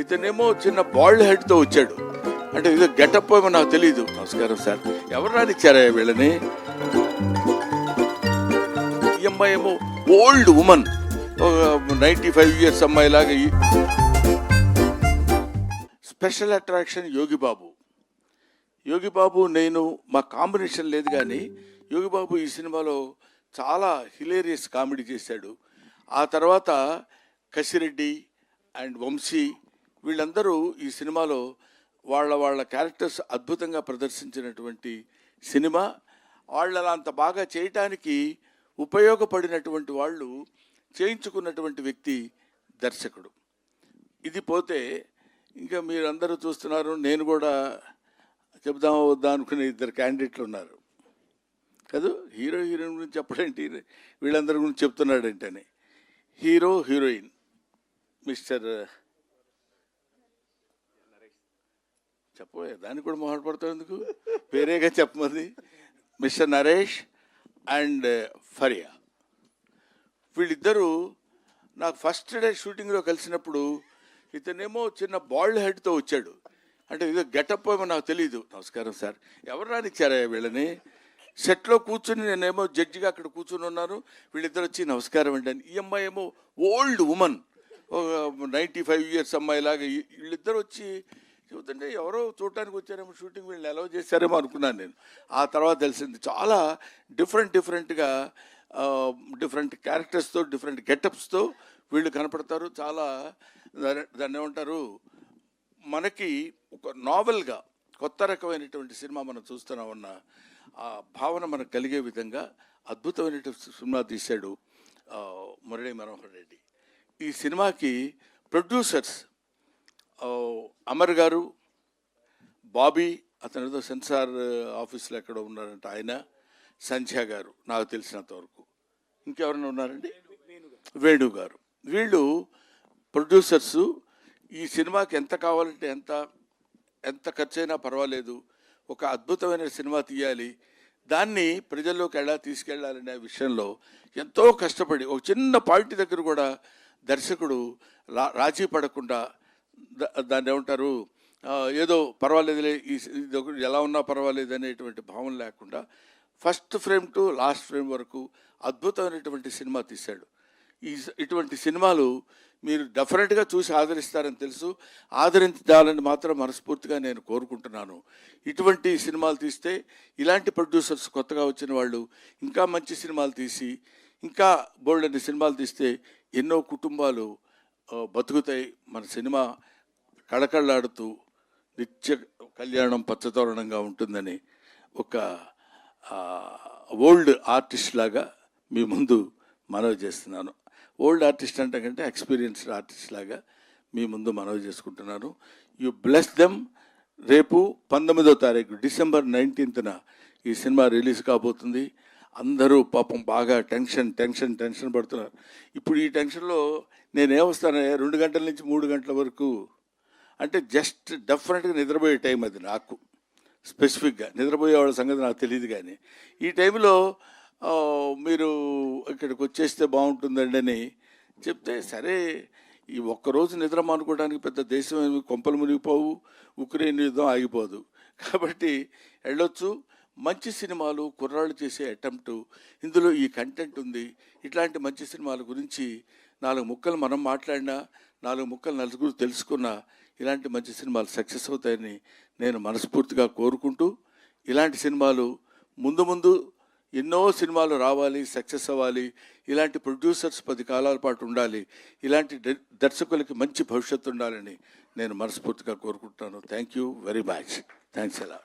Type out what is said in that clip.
ఇతనేమో చిన్న బాల్డ్ హెడ్తో వచ్చాడు. అంటే ఇది గెటప్ ఏమో నాకు తెలియదు. నమస్కారం సార్, ఎవరు రానిచ్చారా వీళ్ళని? ఈ అమ్మాయి ఏమో ఓల్డ్ ఉమన్, 95 years అమ్మాయి లాగా. Special attraction Yogi Babu. యోగిబాబు నేను మా కాంబినేషన్ లేదు, కానీ యోగిబాబు ఈ సినిమాలో చాలా హిలేరియస్ కామెడీ చేశాడు. ఆ తర్వాత కసిరెడ్డి అండ్ వంశీ వీళ్ళందరూ ఈ సినిమాలో వాళ్ళ క్యారెక్టర్స్ అద్భుతంగా ప్రదర్శించినటువంటి సినిమా. వాళ్ళ అంత బాగా చేయటానికి ఉపయోగపడినటువంటి వాళ్ళు చేయించుకున్నటువంటి వ్యక్తి దర్శకుడు. ఇది పోతే ఇంకా మీరందరూ చూస్తున్నారు, నేను కూడా చెప్దామా వద్దా అనుకునే ఇద్దరు క్యాండిడేట్లు ఉన్నారు కదా. హీరోయిన్ గురించి చెప్పడేంటి, వీళ్ళందరి గురించి చెప్తున్నాడంటేనే. హీరో హీరోయిన్ మిస్టర్ చెప్పబోయే దానికి కూడా మొహపడతావు ఎందుకు, వేరేగా చెప్పమంది. మిస్టర్ నరేష్ అండ్ ఫరియా వీళ్ళిద్దరూ నాకు ఫస్ట్ డే షూటింగ్లో కలిసినప్పుడు ఇతనేమో చిన్న బాల్డ్ హెడ్తో వచ్చాడు. అంటే ఇది గెటప్ ఏమో నాకు తెలియదు. నమస్కారం సార్, ఎవరు రానిచ్చారా వీళ్ళని? సెట్లో కూర్చుని నేనేమో జడ్జిగా అక్కడ కూర్చుని ఉన్నాను, వీళ్ళిద్దరు వచ్చి నమస్కారం అండి అని. ఈ అమ్మాయి ఏమో ఓల్డ్ ఉమన్, 95 years అమ్మాయి లాగా. వీళ్ళిద్దరు వచ్చి చెబుతుంటే ఎవరో చూడటానికి వచ్చారేమో, షూటింగ్ వీళ్ళని అలౌ చేశారేమో అనుకున్నాను నేను. ఆ తర్వాత తెలిసింది చాలా డిఫరెంట్గా డిఫరెంట్ క్యారెక్టర్స్తో డిఫరెంట్ గెటప్స్తో వీళ్ళు కనపడతారు. చాలా దాన్ని ఏమంటారు, మనకి ఒక నావెల్గా కొత్త రకమైనటువంటి సినిమా మనం చూస్తున్నామన్న ఆ భావన మనకు కలిగే విధంగా అద్భుతమైనటువంటి సినిమా తీశాడు మురళీ మనోహర్ రెడ్డి. ఈ సినిమాకి ప్రొడ్యూసర్స్ అమర్ గారు, బాబీ, అతను ఏదో సెన్సార్ ఆఫీస్లో ఎక్కడ ఉన్నారంట ఆయన, సంధ్య గారు నాకు తెలిసినంతవరకు. ఇంకెవరైనా ఉన్నారండి? వేణు గారు. వీళ్ళు ప్రొడ్యూసర్సు. ఈ సినిమాకి ఎంత కావాలంటే ఎంత ఖర్చైనా పర్వాలేదు, ఒక అద్భుతమైన సినిమా తీయాలి, దాన్ని ప్రజల్లోకి ఎలా తీసుకెళ్లాలనే విషయంలో ఎంతో కష్టపడి ఒక చిన్న పాయింట్ దగ్గర కూడా దర్శకుడు రాజీ పడకుండా, దాన్ని ఏమంటారు, ఏదో పర్వాలేదులే ఇది ఎలా ఉన్నా పర్వాలేదు అనేటువంటి భావన లేకుండా first frame to last frame వరకు అద్భుతమైనటువంటి సినిమా తీశాడు. ఇటువంటి సినిమాలు మీరు డెఫినెట్గా చూసి ఆదరిస్తారని తెలుసు. ఆదరించాలని మాత్రం మనస్ఫూర్తిగా నేను కోరుకుంటున్నాను. ఇటువంటి సినిమాలు తీస్తే, ఇలాంటి ప్రొడ్యూసర్స్ కొత్తగా వచ్చిన వాళ్ళు ఇంకా మంచి సినిమాలు తీసి ఇంకా బోల్డన్ని సినిమాలు తీస్తే ఎన్నో కుటుంబాలు బతుకుతాయి. మన సినిమా కళకళలాడుతూ నిత్య కళ్యాణం పచ్చతోరణంగా ఉంటుందని ఒక ఓల్డ్ ఆర్టిస్ట్ లాగా మీ ముందు మనవి చేస్తున్నాను. ఓల్డ్ ఆర్టిస్ట్ అంటే కంటే ఎక్స్పీరియన్స్డ్ ఆర్టిస్ట్ లాగా మీ ముందు మనవి చేసుకుంటున్నాను. You bless them. రేపు 19వ తారీఖు December 19th ఈ సినిమా రిలీజ్ కాబోతుంది. అందరూ పాపం బాగా టెన్షన్ పడుతున్నారు. ఇప్పుడు ఈ టెన్షన్లో నేనేమొస్తాను, 2 గంటల నుంచి 3 గంటల వరకు, అంటే జస్ట్ డెఫినెట్గా నిద్రపోయే టైం అది నాకు. స్పెసిఫిక్గా నిద్రపోయే వాళ్ళ సంగతి నాకు తెలియదు, కానీ ఈ టైంలో మీరు ఇక్కడికి వచ్చేస్తే బాగుంటుందండి అని చెప్తే, సరే ఈ ఒక్కరోజు నిద్ర మానుకోవడానికి పెద్ద దేశం ఏమి కొంపలు మునిగిపోవు, ఉక్రెయిన్ యుద్ధం ఆగిపోదు, కాబట్టి వెళ్ళొచ్చు. మంచి సినిమాలు కుర్రాళ్ళు చేసే అటెంప్టు, ఇందులో ఈ కంటెంట్ ఉంది. ఇట్లాంటి మంచి సినిమాల గురించి 4 ముక్కలు మనం మాట్లాడినా, 4 ముక్కలు నలుగురు తెలుసుకున్నా ఇలాంటి మంచి సినిమాలు సక్సెస్ అవుతాయని నేను మనస్ఫూర్తిగా కోరుకుంటూ, ఇలాంటి సినిమాలు ముందు ఎన్నో సినిమాలు రావాలి, సక్సెస్ అవ్వాలి. ఇలాంటి ప్రొడ్యూసర్స్ 10 కాలాల పాటు ఉండాలి. ఇలాంటి దర్శకులకి మంచి భవిష్యత్తు ఉండాలని నేను మనస్ఫూర్తిగా కోరుకుంటున్నాను. Thank you very much. Thanks ఎలా.